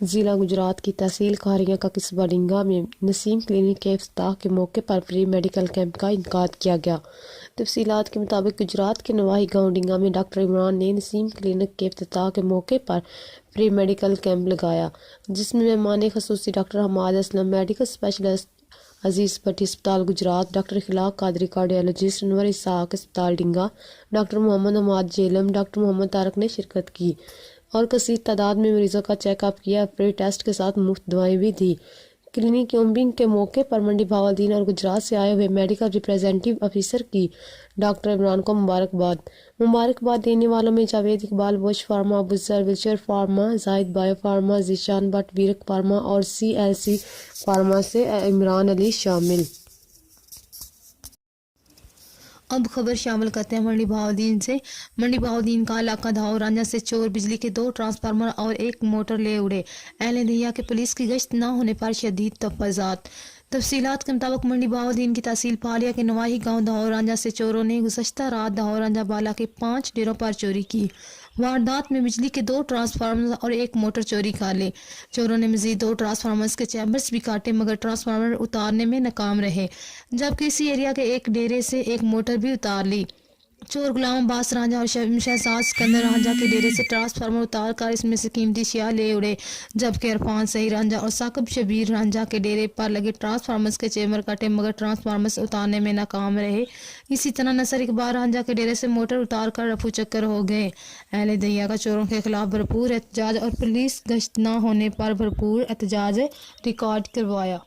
ضلع گجرات کی تحصیل کھاریا کا قصبہ ڈنگا میں نسیم کلینک کے افتتاح کے موقع پر فری میڈیکل کیمپ کا انعقاد کیا گیا۔ تفصیلات کے مطابق گجرات کے نواحی گاؤں ڈنگا میں ڈاکٹر عمران نے نسیم کلینک کے افتتاح کے موقع پر فری میڈیکل کیمپ لگایا، جس میں مہمان خصوصی doctor Hammad Aslam, medical specialist Aziz Bhatti اسپتال گجرات، ڈاکٹر اخلاق قادری کارڈیالوجسٹ، انور اسحاق اسپتال ڈنگا، ڈاکٹر محمد حماد جیلم، ڈاکٹر محمد طارق نے شرکت کی اور کثیر تعداد میں مریضوں کا چیک اپ کیا۔ فری ٹیسٹ کے ساتھ مفت دوائیں بھی دی۔ کلینک کی اوپننگ کے موقع پر منڈی بہاولدین اور گجرات سے آئے ہوئے میڈیکل ریپریزنٹیو افیسر کی ڈاکٹر عمران کو مبارکباد دینے والوں میں جاوید اقبال بوش فارما، ابوذر ویلچر pharma, Zahid bio pharma, Zeeshan Butt Virk pharma اور CLC فارما سے عمران علی شامل۔ اب خبر شامل کرتے ہیں منڈی بہاولدین سے۔ منڈی بہاولدین کا علاقہ دھاؤ رانجھا سے چور بجلی کے 2 ٹرانسفارمر اور 1 موٹر لے اڑے، اہل دہیا کے پولیس کی گشت نہ ہونے پر شدید تحفظات۔ تفصیلات کے مطابق منڈی بہاولدین کی تحصیل پھالیا کے نواحی گاؤں دھاؤ رانجھا سے چوروں نے گزشتہ رات دھاؤ رانجھا بالا کے 5 ڈیروں پر چوری کی۔ واردات میں بجلی کے 2 ٹرانسفارمر اور 1 موٹر چوری کر لی۔ چوروں نے مزید 2 ٹرانسفارمرز کے چیمبرز بھی کاٹے مگر ٹرانسفارمر اتارنے میں ناکام رہے، جبکہ اسی ایریا کے ایک ڈیرے سے 1 موٹر بھی اتار لی۔ چور غلام عباس رانجھا اور شہزاد سکندر رانجھا کے ڈیرے سے ٹرانسفارمر اتار کر اس میں سے قیمتی اشیاء لے اڑے، جبکہ عرفان سعید رانجھا اور ثاقب شبیر رانجھا کے ڈیرے پر لگے ٹرانسفارمرز کے چیمبر کاٹے مگر ٹرانسفارمرز اتارنے میں ناکام رہے۔ اسی طرح نصر اقبال رانجھا کے ڈیرے سے موٹر اتار کر رفو چکر ہو گئے۔ اہل دہیا کا چوروں کے خلاف بھرپور احتجاج اور پولیس گشت نہ ہونے پر بھرپور احتجاج ریکارڈ کروایا۔